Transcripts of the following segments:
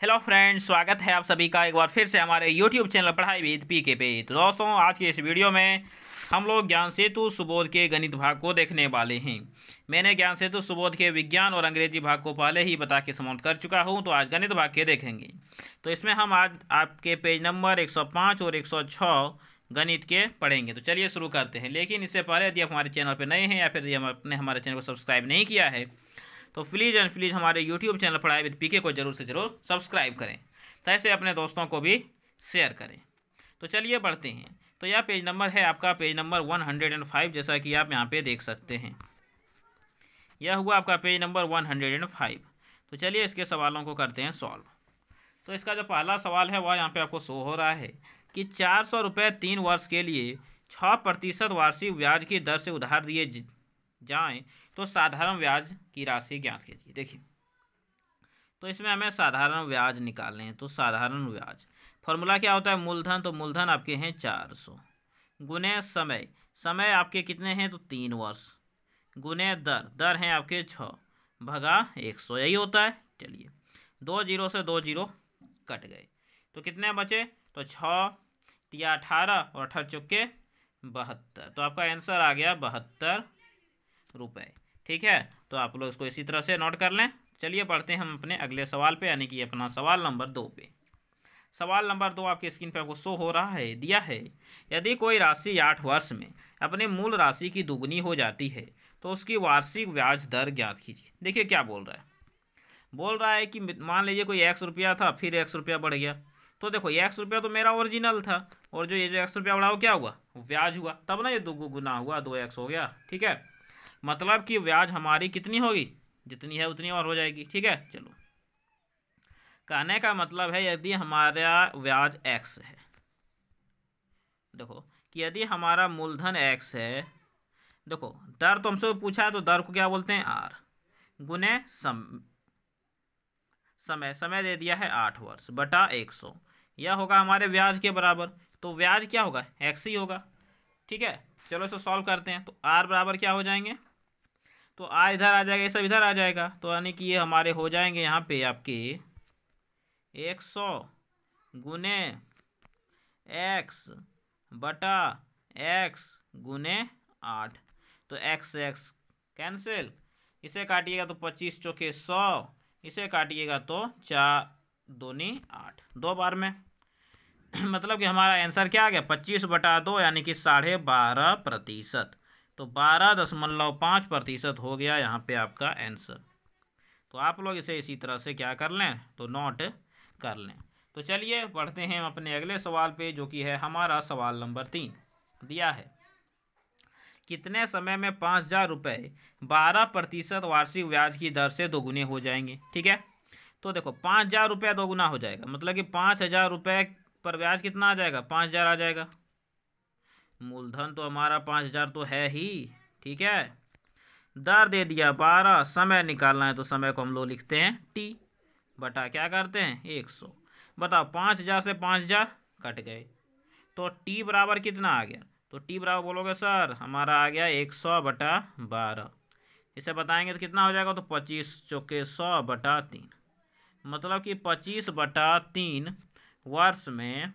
Hello friends, स्वागत है आप सभी का एक बार फिर से हमारे यूट्यूब चैनल पढ़ाई विद पीके पे। तो दोस्तों, आज के इस वीडियो में हम लोग ज्ञान सेतु सुबोध के गणित भाग को देखने वाले हैं। मैंने ज्ञान सेतु सुबोध के विज्ञान और अंग्रेजी भाग को पहले ही बता के समाप्त कर चुका हूं, तो आज गणित भाग के देखेंगे। तो इसमें हम आज आपके पेज नंबर 105 और 106 गणित के पढ़ेंगे। तो चलिए शुरू करते हैं। लेकिन इससे पहले यदि आप हमारे चैनल पर नए हैं या फिर यदि आपने हमारे चैनल को सब्सक्राइब नहीं किया है तो प्लीज़ एंड प्लीज़ हमारे यूट्यूब चैनल पढ़ाई विद पीके को जरूर से जरूर सब्सक्राइब करें, तैसे अपने दोस्तों को भी शेयर करें। तो चलिए बढ़ते हैं। तो यह पेज नंबर है आपका पेज नंबर 105, जैसा कि आप यहाँ पे देख सकते हैं। यह हुआ आपका पेज नंबर 105। तो चलिए इसके सवालों को करते हैं सॉल्व। तो इसका जो पहला सवाल है वह यहाँ पे आपको शो हो रहा है कि 400 रुपये 3 वर्ष के लिए 6% वार्षिक ब्याज की दर से उधार दिए जाएं तो साधारण ब्याज की राशि ज्ञात कीजिए। देखिए, तो इसमें हमें साधारण ब्याज निकालने हैं। तो साधारण ब्याज फॉर्मूला क्या होता है? मूलधन। तो मूलधन आपके हैं 400 गुने समय। समय आपके कितने हैं? तो 3 वर्ष गुने दर। दर हैं आपके 6 भगा 100, यही होता है। चलिए, 2 जीरो से 2 जीरो कट गए तो कितने बचे? तो 6 तिया 18 और 18 चौके 72। तो आपका आंसर आ गया 72 रुपये। ठीक है, तो आप लोग इसको इसी तरह से नोट कर लें। चलिए बढ़ते हैं हम अपने अगले सवाल पे, यानी कि अपना सवाल नंबर 2 पे। सवाल नंबर 2 आपकी स्क्रीन पे आपको शो हो रहा है। दिया है, यदि कोई राशि 8 वर्ष में अपने मूल राशि की दुगुनी हो जाती है तो उसकी वार्षिक ब्याज दर ज्ञात कीजिए। देखिए क्या बोल रहा है कि मान लीजिए कोई 100 रुपया था, फिर 100 रुपया बढ़ गया। तो देखो, 100 रुपया तो मेरा ओरिजिनल था, और जो ये जो 100 रुपया बढ़ा वो क्या हुआ? ब्याज हुआ, तब ना ये दो गुना हुआ, 2x हो गया। ठीक है, मतलब कि ब्याज हमारी कितनी होगी? जितनी है उतनी और हो जाएगी। ठीक है, चलो, कहने का मतलब है यदि हमारा ब्याज x है, देखो कि यदि हमारा मूलधन x है, देखो दर तो हमसे पूछा है तो दर को क्या बोलते हैं? r गुने समय। समय दे दिया है 8 वर्ष बटा 100, यह होगा हमारे ब्याज के बराबर। तो ब्याज क्या होगा? x ही होगा। ठीक है, चलो इसे सॉल्व करते हैं। तो r बराबर क्या हो जाएंगे? तो आ इधर आ जाएगा, ये सब इधर आ जाएगा, तो यानी कि ये हमारे हो जाएंगे यहाँ पे आपके 100 गुने x बटा x गुने 8। तो x से x कैंसिल, इसे काटिएगा तो 25 चौके 100, इसे काटिएगा तो 4 दूनी 8, 2 बार में मतलब कि हमारा आंसर क्या आ गया? 25 बटा 2, यानी कि 12.5%। तो 12.5% हो गया यहाँ पे आपका आंसर। तो आप लोग इसे इसी तरह से क्या कर लें? तो नोट कर लें। तो चलिए बढ़ते हैं अपने अगले सवाल पे, जो कि है हमारा सवाल नंबर 3। दिया है, कितने समय में 5,000 रुपये 12% वार्षिक ब्याज की दर से दोगुने हो जाएंगे? ठीक है, तो देखो 5,000 रुपया दोगुना हो जाएगा, मतलब कि 5,000 रुपये पर ब्याज कितना आ जाएगा? 5,000 आ जाएगा। मूलधन तो हमारा 5,000 तो है ही। ठीक है, दर दे दिया 12, समय निकालना है तो समय को हम लोग लिखते हैं t बटा क्या करते हैं? 100। बताओ, 5,000 से 5,000 कट गए तो t बराबर कितना आ गया? तो t बराबर बोलोगे सर हमारा आ गया 100 बटा 12। इसे बताएंगे तो कितना हो जाएगा? तो 25 चौके 100 बटा 3, मतलब कि 25 बटा 3 वर्ष में,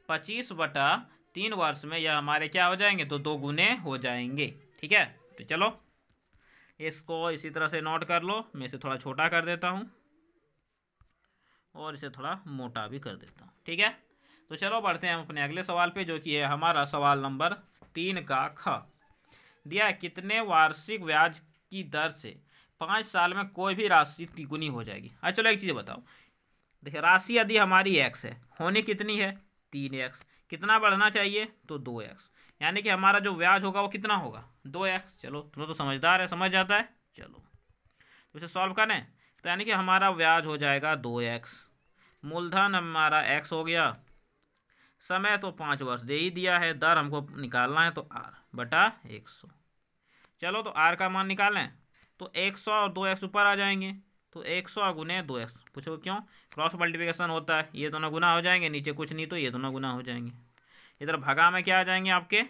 25 बटा 3 वर्ष में यह हमारे क्या हो जाएंगे? तो 2 गुने हो जाएंगे। ठीक है, तो चलो इसको इसी तरह से नोट कर लो। मैं इसे थोड़ा छोटा कर देता हूँ और इसे थोड़ा मोटा भी कर देता हूँ। ठीक है, तो चलो बढ़ते हैं हम अपने अगले सवाल पे, जो कि है हमारा सवाल नंबर 3 का ख। दिया, कितने वार्षिक ब्याज की दर से 5 साल में कोई भी राशि तिगुनी हो जाएगी? अच्छा चलो एक चीज़ बताओ, देखिए राशि यदि हमारी x है, होनी कितनी है? 3x। कितना बढ़ना चाहिए? तो 2x, यानी कि हमारा जो ब्याज होगा वो कितना होगा? 2x। चलो तुम तो समझदार है, समझ जाता है। चलो तो इसे सॉल्व करें, तो यानी कि हमारा ब्याज हो जाएगा 2x, मूलधन हमारा x हो गया, समय तो 5 वर्ष दे ही दिया है, दर हमको निकालना है तो r बटा 100। चलो तो r का मान निकालें, तो 100 और 2x ऊपर आ जाएंगे, तो 100 गुने 2x। पूछो क्यों? क्रॉस मल्टीप्लिकेशन होता है, ये दोनों गुना हो जाएंगे, नीचे कुछ नहीं तो ये दोनों गुना हो जाएंगे। इधर भगा में क्या आ जाएंगे आपके?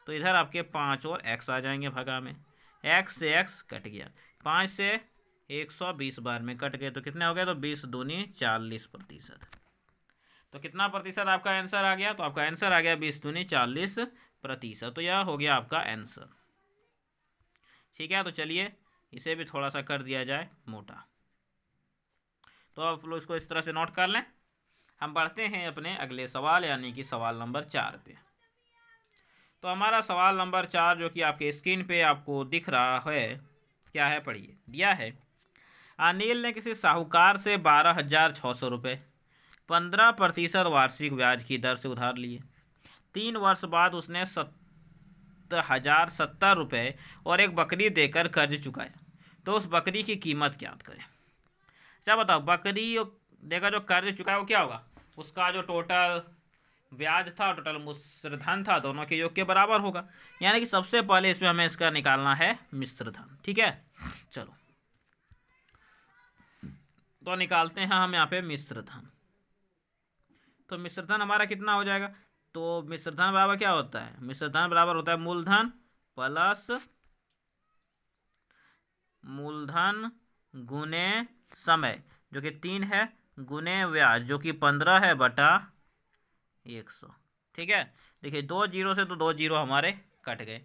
तो इधर आपके 5 और x आ जाएंगे भगा में, x से x कट गया, 5 से 120 बार में कट गए तो कितने हो गए, तो 20 दूनी 40%। तो कितना प्रतिशत आपका आंसर आ गया, तो आपका आंसर आ गया 20 दूनी 40%। तो यह हो गया आपका आंसर। ठीक है, तो चलिए इसे भी थोड़ा सा कर दिया जाए मोटा। तो आप लोग इसको इस तरह से नोट कर लें। हम बढ़ते हैं अपने अगले सवाल यानी कि सवाल नंबर 4 पे। तो हमारा सवाल नंबर 4 जो कि आपके स्क्रीन पे आपको दिख रहा है, क्या है पढ़िए। दिया है, अनिल ने किसी साहूकार से 12,600 रुपये 15% वार्षिक ब्याज की दर से उधार लिए। 3 वर्ष बाद उसने 7,070 रुपये और एक बकरी देकर कर्ज चुकाया। तो उस बकरी की कीमत ज्ञात करें। क्या बताओ, बकरी देकर जो कर्ज चुकाया वो क्या होगा, उसका जो टोटल ब्याज था, टोटल मिश्र धन था, दोनों के योग के बराबर होगा। यानी कि सबसे पहले इसमें हमें इसका निकालना है मिश्र धन। ठीक है, चलो तो निकालते हैं हम यहाँ पे मिश्र धन। तो मिश्र धन हमारा कितना हो जाएगा, तो मिश्र धन बराबर क्या होता है, मिश्र धन बराबर होता है मूलधन प्लस मूलधन गुने समय जो कि 3 है, गुने ब्याज जो कि 15 है बटा 100। ठीक है, देखिए 2 जीरो से तो 2 जीरो हमारे कट गए।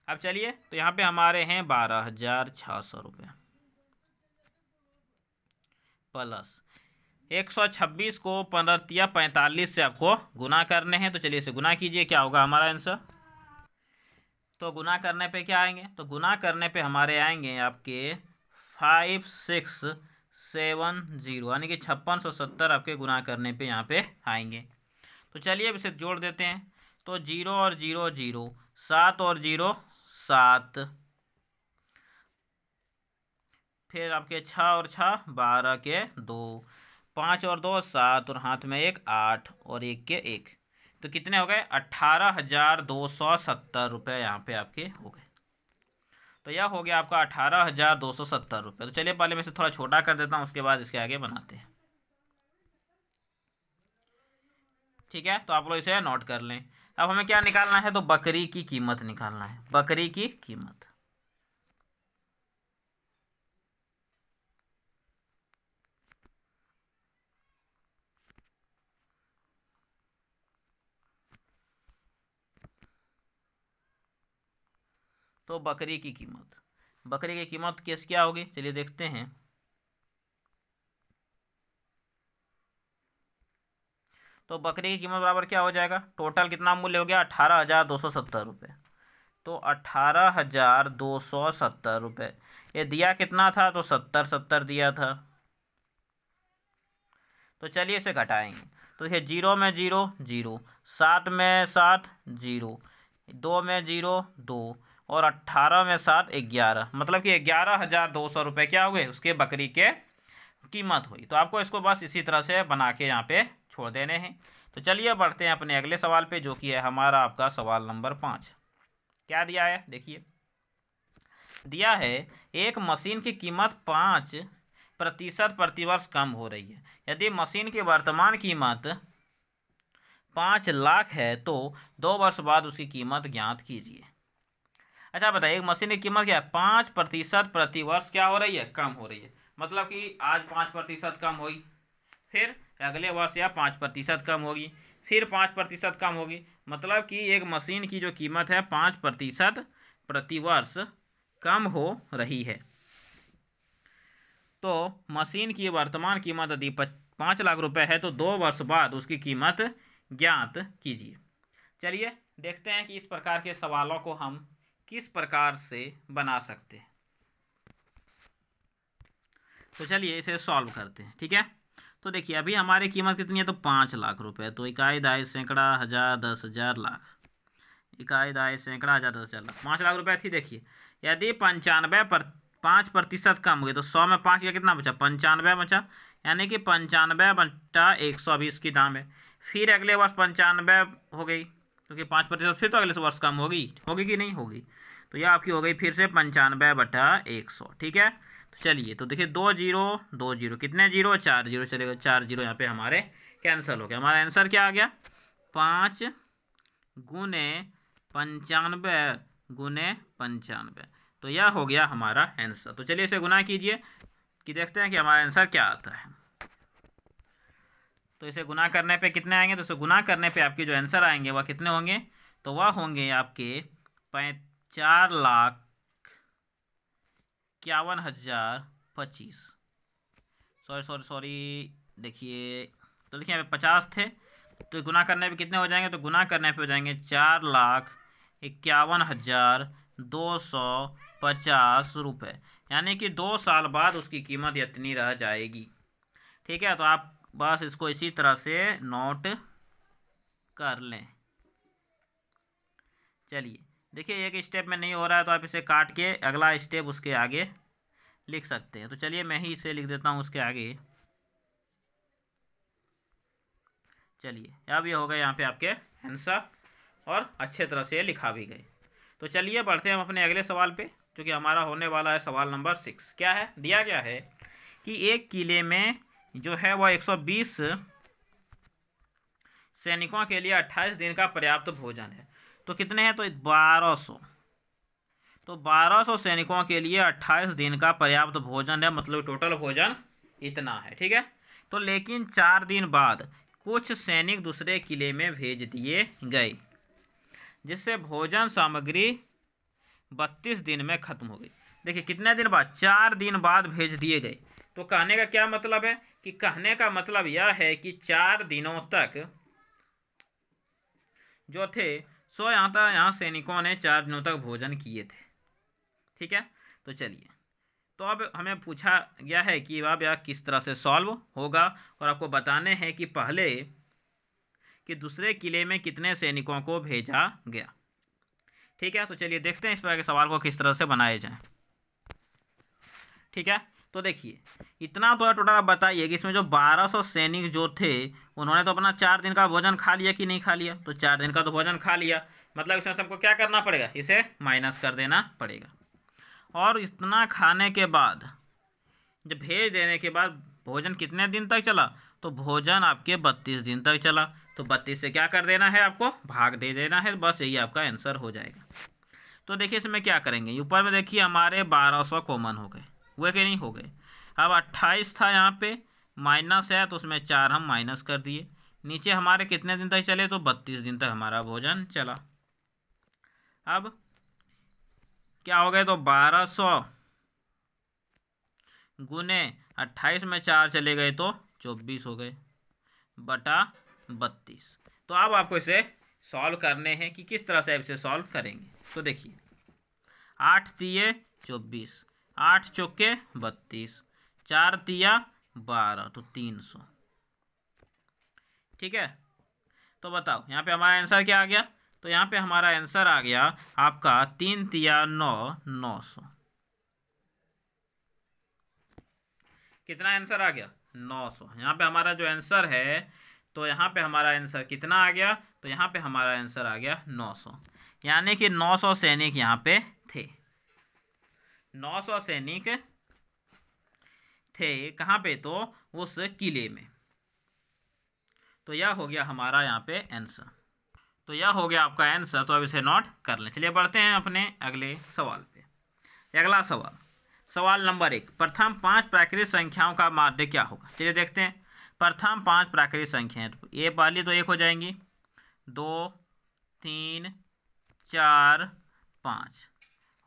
अब चलिए, तो यहाँ पे हमारे हैं 12,600 रुपये प्लस 126 को 45 से आपको गुना करने हैं। तो चलिए इसे गुना कीजिए, क्या होगा हमारा आंसर। तो गुना करने पे क्या आएंगे, तो गुना करने पे हमारे आएंगे आपके 5670 यानी कि 5670 आपके गुना करने पे यहाँ पे आएंगे। तो चलिए अब इसे जोड़ देते हैं। तो 0 और 0 0, 7 और 0 7, फिर आपके 6 और 6 12 के 2, 5 और 2 7 और हाथ में 1 8 और 1 के 1। तो कितने हो गए, 18,270 रुपये यहाँ पे आपके हो गए। तो यह हो गया आपका 18,270 रुपये। तो चलिए पहले मैं इसे थोड़ा छोटा कर देता हूँ, उसके बाद इसके आगे बनाते हैं। ठीक है, तो आप लोग इसे नोट कर लें। अब हमें क्या निकालना है, तो बकरी की कीमत निकालना है, बकरी की कीमत। तो बकरी की कीमत, बकरी की कीमत किस क्या होगी, चलिए देखते हैं। तो बकरी की कीमत बराबर क्या हो जाएगा, टोटल कितना मूल्य हो गया, 18,270 रुपये। तो 18,270 रुपये, ये दिया कितना था, तो 70 70 दिया था। तो चलिए इसे घटाएंगे। तो देखिए 0 में 0 0, 7 में 7 0, 2 में 0 2 और 18 में 7 11, मतलब कि 11,200 रुपये क्या हुए, उसके बकरी के कीमत हुई। तो आपको इसको बस इसी तरह से बना के यहाँ पे छोड़ देने हैं। तो चलिए बढ़ते हैं अपने अगले सवाल पे, जो कि है हमारा आपका सवाल नंबर 5। क्या दिया है, देखिए दिया है, एक मशीन की कीमत 5% प्रतिवर्ष कम हो रही है। यदि मशीन की वर्तमान कीमत 5 लाख है तो 2 वर्ष बाद उसकी कीमत ज्ञात कीजिए। अच्छा बताइए, एक मशीन की कीमत क्या है, 5% प्रतिवर्ष क्या हो रही है, कम हो रही है। मतलब कि आज 5% कम हुई, फिर अगले वर्ष या 5% कम होगी, फिर 5% कम होगी। मतलब कि एक मशीन की जो कीमत है 5% प्रतिवर्ष कम हो रही है। तो मशीन की वर्तमान कीमत यदि 5 लाख रुपए है तो 2 वर्ष बाद उसकी कीमत ज्ञात कीजिए। चलिए देखते हैं कि इस प्रकार के सवालों को हम किस प्रकार से बना सकते हैं। तो चलिए इसे सॉल्व करते हैं। ठीक है, तो देखिए अभी हमारी कीमत कितनी है, तो 5 लाख रुपए। तो इकाई दाई सैकड़ा हजार 10,000 लाख, इकाई दाई सैकड़ा हजार 10,000 लाख, 5 लाख रुपए थी। देखिए यदि 5% कम हुई तो 100 में 5 का कितना बचा, 95 बचा। यानी कि 95 बटा 120 की दाम है। फिर अगले वर्ष 95 हो गई, क्योंकि 5% फिर तो अगले वर्ष कम होगी, होगी कि नहीं होगी। तो यह आपकी हो गई फिर से 95 बटा 100। ठीक है, तो चलिए तो देखिए 2 जीरो 2 जीरो, कितने जीरो, 4 जीरो चलेगा, 4 जीरो यहाँ पे हमारे कैंसिल हो गया। हमारा आंसर क्या आ गया, 5 गुने 95 गुने 95, तो यह हो गया हमारा आंसर। तो चलिए इसे गुना कीजिए कि देखते हैं कि हमारा आंसर क्या आता है। तो इसे गुना करने पे कितने आएंगे, तो इसे गुना करने पे आपके जो आंसर आएंगे वह कितने होंगे, तो वह होंगे आपके 4,51,025। सॉरी सॉरी सॉरी, देखिए, तो देखिए यहाँ पे 50 थे, तो गुना करने पे कितने हो जाएंगे, तो गुना करने पे हो जाएंगे 4,51,250 यानी कि 2 साल बाद उसकी कीमत इतनी रह जाएगी। ठीक है, तो आप बस इसको इसी तरह से नोट कर लें। चलिए देखिए, एक स्टेप में नहीं हो रहा है तो आप इसे काट के अगला स्टेप उसके आगे लिख सकते हैं। तो चलिए मैं ही इसे लिख देता हूँ उसके आगे। चलिए अब ये हो गए यहाँ पे आपके आंसर, और अच्छे तरह से लिखा भी गए। तो चलिए बढ़ते हैं हम अपने अगले सवाल पे, जो कि हमारा होने वाला है सवाल नंबर 6। क्या है, दिया गया है कि एक किले में जो है वह 120 सैनिकों के लिए 28 दिन का पर्याप्त भोजन है। तो कितने हैं, तो 1200। तो 1200 सैनिकों के लिए 28 दिन का पर्याप्त भोजन है, मतलब टोटल भोजन इतना है। ठीक है, तो लेकिन 4 दिन बाद कुछ सैनिक दूसरे किले में भेज दिए गए, जिससे भोजन सामग्री 32 दिन में खत्म हो गई। देखिए कितने दिन बाद, 4 दिन बाद भेज दिए गए। तो कहने का क्या मतलब है, कि कहने का मतलब यह है कि 4 दिनों तक जो थे सो यहाँ सैनिकों ने 4 दिनों तक भोजन किए थे। ठीक है, तो चलिए, तो अब हमें पूछा गया है कि अब यह किस तरह से सॉल्व होगा, और आपको बताने हैं कि पहले कि दूसरे किले में कितने सैनिकों को भेजा गया। ठीक है, तो चलिए देखते हैं इस तरह के सवाल को किस तरह से बनाए जाएं। ठीक है, तो देखिए इतना तो टोटल आप बताइए कि इसमें जो 1200 सैनिक जो थे उन्होंने तो अपना 4 दिन का भोजन खा लिया कि नहीं खा लिया, तो 4 दिन का तो भोजन खा लिया, मतलब इसमें सबको क्या करना पड़ेगा, इसे माइनस कर देना पड़ेगा। और इतना खाने के बाद, जब भेज देने के बाद भोजन कितने दिन तक चला, तो भोजन आपके 32 दिन तक चला। तो 32 से क्या कर देना है, आपको भाग दे देना है, बस यही आपका आंसर हो जाएगा। तो देखिए इसमें क्या करेंगे, ऊपर में देखिए हमारे 1200 कॉमन हो गए, हुए कि नहीं हो गए। अब 28 था यहाँ पे, माइनस है तो उसमें 4 हम माइनस कर दिए। नीचे हमारे कितने दिन तक चले, तो 32 दिन तक हमारा भोजन चला। अब क्या हो गए, तो 1200 गुने 28 में 4 चले गए तो 24 हो गए बटा 32। तो अब आपको इसे सॉल्व करने हैं कि किस तरह से आप इसे सॉल्व करेंगे। तो देखिए 8 तिये 24, 8 चौके 32, 4 तिया 12, तो 300। ठीक है, तो बताओ यहाँ पे हमारा आंसर क्या आ गया, तो यहाँ पे हमारा आंसर आ गया आपका 3 तिया 9, 900। कितना आंसर आ गया, 900। यहाँ पे हमारा जो आंसर है, तो यहाँ पे हमारा आंसर कितना आ गया, तो यहाँ पे हमारा आंसर आ गया 900, यानी कि 900 सैनिक यहाँ पे थे। 900 सैनिक थे कहाँ पे, तो उस किले में। तो यह हो गया हमारा यहाँ पे आंसर। तो यह हो गया आपका आंसर, तो अब इसे नोट कर लें। चलिए बढ़ते हैं अपने अगले सवाल पे। अगला सवाल, सवाल नंबर 1, प्रथम 5 प्राकृतिक संख्याओं का माध्य क्या होगा। चलिए देखते हैं, प्रथम 5 प्राकृतिक संख्याएं, ये पहली तो 1 हो जाएंगी, 2, 3, 4, 5,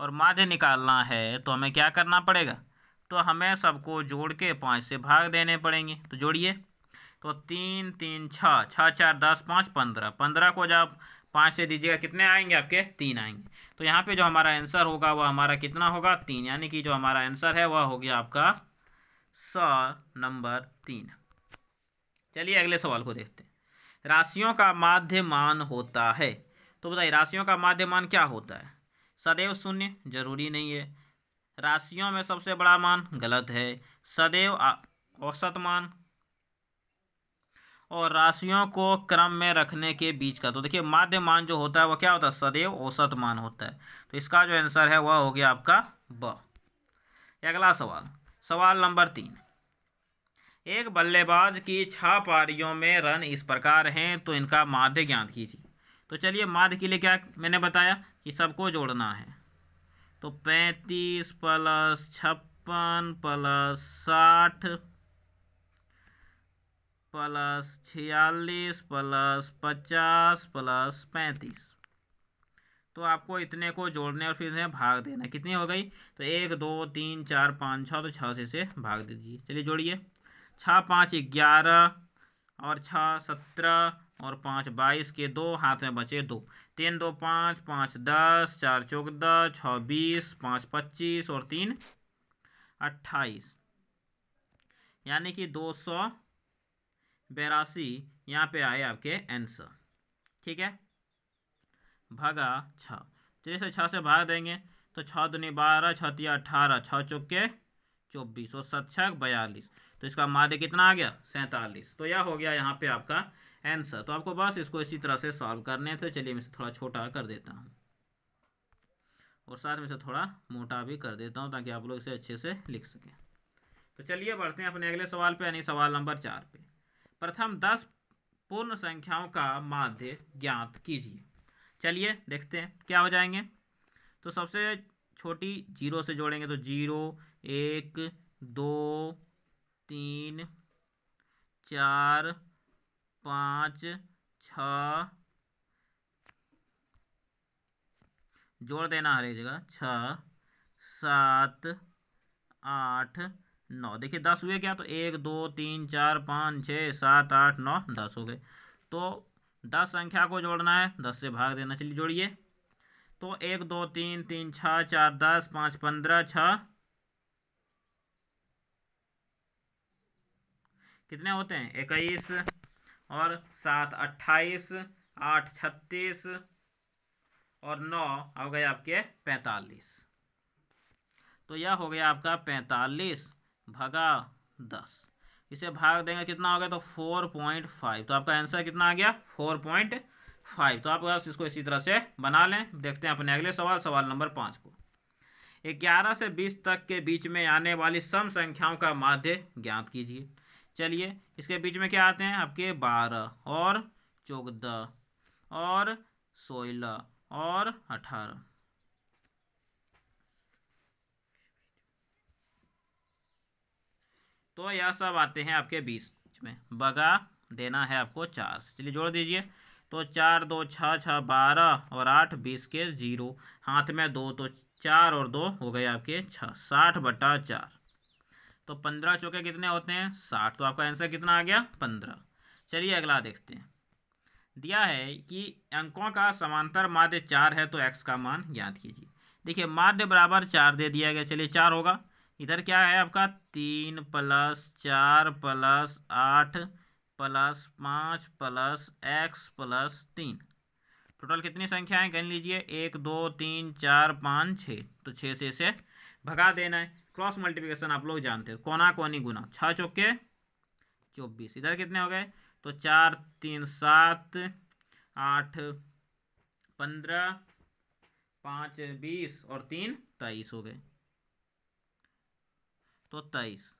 और माध्य निकालना है तो हमें क्या करना पड़ेगा, तो हमें सबको जोड़ के 5 से भाग देने पड़ेंगे। तो जोड़िए, तो 3, 3, 6, 6, 4, 10, 5, 15, 15 को जब 5 से दीजिएगा कितने आएंगे आपके, 3 आएंगे। तो यहाँ पे जो हमारा आंसर होगा वह हमारा कितना होगा, 3, यानी कि जो हमारा आंसर है वह हो गया आपका नंबर 3। चलिए अगले सवाल को देखते हैं। राशियों का माध्य मान होता है, तो बताइए राशियों का माध्य मान क्या होता है। सदैव शून्य, जरूरी नहीं है। राशियों में सबसे बड़ा मान, गलत है। सदैव औसत मान, और राशियों को क्रम में रखने के बीच का। तो देखिए माध्य मान जो होता है वह क्या होता है, सदैव औसत मान होता है। तो इसका जो आंसर है वह हो गया आपका ब। अगला सवाल, सवाल नंबर 3, एक बल्लेबाज की 6 पारियों में रन इस प्रकार हैं, तो इनका माध्य ज्ञात कीजिए। तो चलिए माध्य के लिए क्या मैंने बताया कि सबको जोड़ना है, तो 35 plus 56 plus 60 plus 46 plus 50 plus 35। तो आपको इतने को जोड़ने और फिर से भाग देना। कितनी हो गई? तो 1 2 3 4 5 6, तो 6 से इसे भाग दीजिए। चलिए जोड़िए। 6 5 11 और 6 17 और 5 22 के 2 हाथ में बचे 2। 3 2 5 5 10 4 14 6 20 5 25 और 3 28, यानी कि 282 यहाँ पे आए आपके आंसर। ठीक है, भागा 6। चलिए इसे 6 से भाग देंगे तो 6 दूनी 12, 6 तिया 18, 6 चौके 24 और 7 छक 42। तो इसका माध्य कितना आ गया? 47। तो यह हो गया यहाँ पे आपका आंसर। तो आपको बस इसको इसी तरह से सॉल्व करने थे। चलिए मैं इसे थोड़ा छोटा कर देता हूँ और साथ में इसे थोड़ा मोटा भी कर देता हूँ ताकि आप लोग इसे अच्छे से लिख सकें। तो चलिए बढ़ते हैं अपने अगले सवाल पे, यानी सवाल नंबर 4 पे। प्रथम 10 पूर्ण संख्याओं का माध्य ज्ञात कीजिए। चलिए देखते हैं क्या हो जाएंगे। तो सबसे छोटी 0 से जोड़ेंगे तो 0 1 2 3 4 5 6, जोड़ देना हर एक जगह, 6 7 8 9। देखिए 10 हुए क्या? तो 1 2 3 4 5 6 7 8 9 10 हो गए। तो 10 संख्या को जोड़ना है, 10 से भाग देना। चलिए जोड़िए। तो 1 2 3 3 6 4 10 5 15 6 कितने होते हैं? 21 और 7 28, 8 36 और 9 हो गए आपके 45। तो यह हो गया आपका 45 भागा 10। इसे भाग देंगे कितना हो गया? तो 4.5। तो आपका आंसर कितना आ गया? 4.5। तो आप बस इसको इसी तरह से बना लें। देखते हैं अपने अगले सवाल, सवाल नंबर 5 को। 11 से 20 तक के बीच में आने वाली सम संख्याओं का माध्य ज्ञात कीजिए। चलिए इसके बीच में क्या आते हैं आपके? 12 और 14 और 16 और 18। तो यह सब आते हैं आपके 20 में। भगा देना है आपको 4। चलिए जोड़ दीजिए। तो 4 2 6 6 12 और 8 20 के 0, हाथ में 2, तो 4 और 2 हो गए आपके 6, 60/4। तो 15 चौके कितने होते हैं? 60। तो आपका आंसर कितना आ गया? 15। चलिए अगला देखते हैं। दिया है कि अंकों का समांतर माध्य 4 है, तो x का मान ज्ञात कीजिए। देखिए माध्य बराबर 4 दे दिया गया। चलिए 4 होगा। इधर क्या है आपका? 3 plus 4 plus 8 plus 5 plus x plus 3। Total कितनी संख्याएं गिन लीजिए? 1 2 3 4 5 6। तो 6 से इसे भगा देना है। क्रॉस मल्टीप्लिकेशन आप लोग जानते हैं, कोना कोनी गुना। 6 चौके 24। इधर कितने हो गए? तो 4 3 7 8 15 5 20 और 3 23 हो गए। तो 23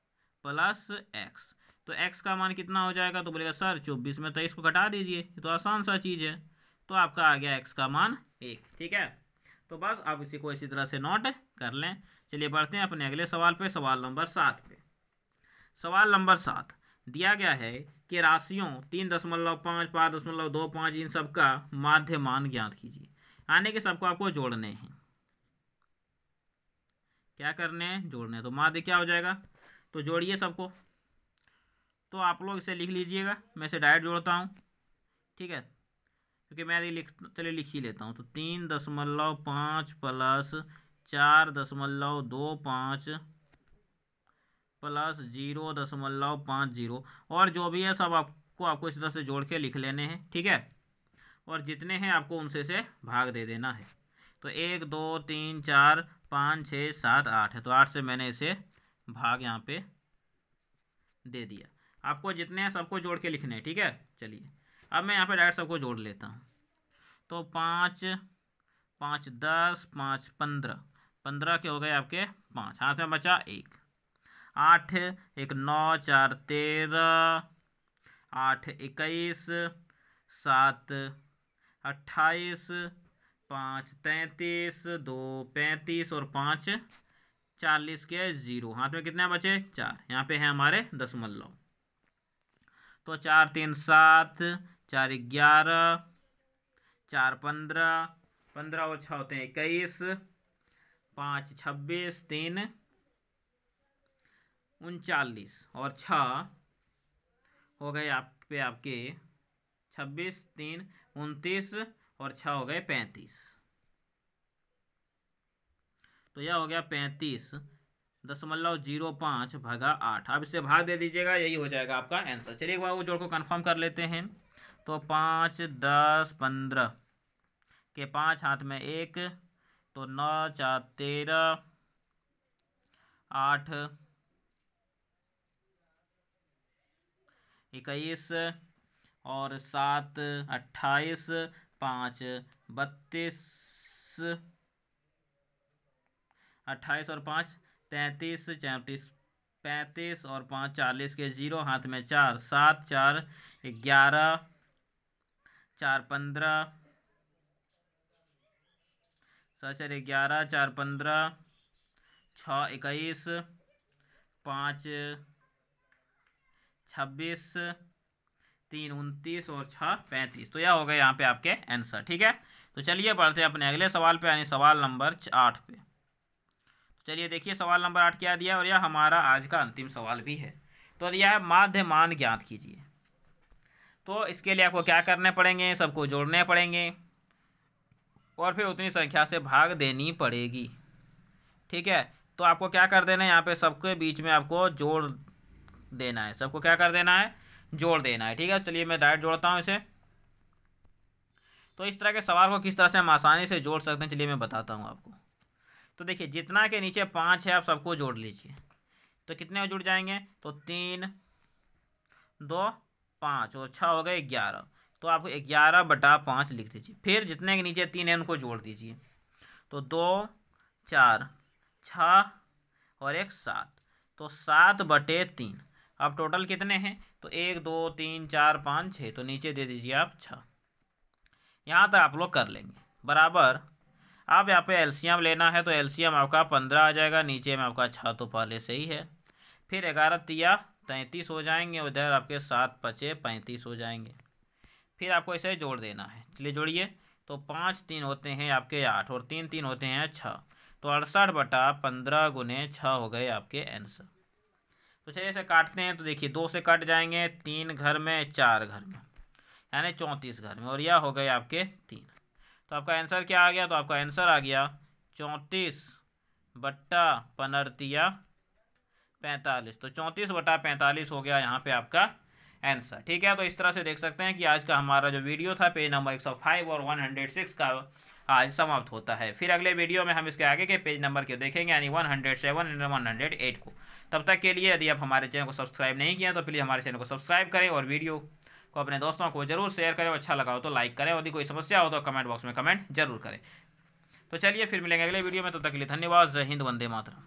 प्लस x। तो x का मान कितना हो जाएगा? तो बोलेगा सर 24 में 23 को घटा दीजिए, तो आसान सा चीज है। तो आपका आ गया x का मान 1। ठीक है, तो बस आप इसी को इसी तरह से नोट कर लें। चलिए बढ़ते हैं अपने अगले सवाल पे, सवाल नंबर 7 पे। सवाल नंबर 7 दिया गया है कि राशियों 3.5 5.25 इन सब का माध्य मान ज्ञात कीजिए। आने के सबको आपको जोड़ने हैं। क्या करने हैं? जोड़ने हैं। तो माध्य क्या हो जाएगा? तो जोड़िए सबको। तो आप लोग इसे लिख लीजिएगा, मैं इसे डायरेक्ट जोड़ता हूँ। ठीक है, क्योंकि मैं चलिए लिख ही लेता हूँ। तो 3.5 प्लस 4.25 प्लस 0.50 और जो भी है सब आपको इस तरह से जोड़ के लिख लेने हैं। ठीक है, और जितने हैं आपको उनसे से भाग दे देना है। तो 1 2 3 4 5 6 7 8 है, तो 8 से मैंने इसे भाग यहाँ पे दे दिया। आपको जितने हैं सबको जोड़ के लिखने हैं। ठीक है, चलिए अब मैं यहाँ पे डायरेक्ट सबको जोड़ लेता हूँ। तो 5 5 10 5 15, 15 के हो गए आपके 5, हाथ में बचा 1। 8 1 9 4 13, 8 21, 7 28, 5 33, 2 35 और 5 40 के 0। हाथ में कितने बचे? 4। यहाँ पे है हमारे दशमलव। तो 4 3 7, 4 11, 4 15, 15 और 6 होते हैं 21, 5 26, 3 39 और 6 हो गए आपके 26, 3 29 और 6 हो गए 35। तो यह हो गया 35.05 भागा 8। अब इससे भाग दे दीजिएगा, यही हो जाएगा आपका आंसर। चलिए एक बार वो जोड़ को कंफर्म कर लेते हैं। तो 5 10 15 के 5 हाथ में 1, तो 9 4 13, 8 21 और 7 28, 5 32, 28 और 5 33, 34 35 और 5 40 के 0। हाथ में 4, 7 4 11, 4 15, 7 4 11, 4 15, 6 21, 5 26, 3 29 और 6 35। तो यह हो गए यहाँ पे आपके आंसर। ठीक है, तो चलिए बढ़ते हैं अपने अगले सवाल पे, यानी सवाल नंबर 8 पे। चलिए देखिए सवाल नंबर 8 क्या दिया, और यह हमारा आज का अंतिम सवाल भी है। तो दिया है माध्य मान ज्ञात कीजिए। तो इसके लिए आपको क्या करने पड़ेंगे? सबको जोड़ने पड़ेंगे और फिर उतनी संख्या से भाग देनी पड़ेगी। ठीक है, तो आपको क्या कर देना है, यहाँ पे सबके बीच में आपको जोड़ देना है। सबको क्या कर देना है? जोड़ देना है। ठीक है, चलिए मैं डायरेक्ट जोड़ता हूँ इसे। तो इस तरह के सवाल को किस तरह से हम आसानी से जोड़ सकते हैं, चलिए मैं बताता हूँ आपको। तो देखिए जितना के नीचे 5 है आप सबको जोड़ लीजिए। तो कितने जुड़ जाएंगे? तो 3 2 5 और 6 हो गए 11। तो आपको 11/5 लिख दीजिए। फिर जितने के नीचे 3 है उनको जोड़ दीजिए। तो 2 4 6 और 1 7, तो 7/3। अब टोटल कितने हैं? तो 1 2 3 4 5 6, तो नीचे दे दीजिए आप 6। यहाँ तक आप लोग कर लेंगे बराबर। अब यहाँ पे एलसीएम लेना है, तो एलसीएम आपका 15 आ जाएगा। नीचे में आपका 6 तो पहले से ही है। फिर 11 तिया 33 हो जाएंगे, उधर आपके 7 5 35 हो जाएंगे। फिर आपको इसे जोड़ देना है। चलिए जोड़िए। तो 5 3 होते हैं आपके 8 और 3 3 होते हैं 6, तो 68/15 गुने 6 हो गए आपके आंसर। तो चलिए इसे काटते हैं। तो देखिए 2 से कट जाएंगे, 3 घर में 4 घर में, यानी 34 घर में, और यह हो गए आपके 3। तो आपका आंसर क्या आ गया? तो आपका आंसर आ गया 34/45। तो 34/45 हो गया यहाँ पे आपका आंसर। ठीक है, तो इस तरह से देख सकते हैं कि आज का हमारा जो वीडियो था पेज नंबर 105 और 106 का आज समाप्त होता है। फिर अगले वीडियो में हम इसके आगे के पेज नंबर के देखेंगे, यानी 107 और 108 को। तब तक के लिए यदि आप हमारे चैनल को सब्सक्राइब नहीं किया तो प्लीज़ हमारे चैनल को सब्सक्राइब करें और वीडियो को अपने दोस्तों को जरूर शेयर करें। अच्छा लगा हो तो लाइक करें, और यदि कोई समस्या हो तो कमेंट बॉक्स में कमेंट जरूर करें। तो चलिए फिर मिलेंगे अगले वीडियो में, तब तक के लिए धन्यवाद। जय हिंद, वंदे मातरम।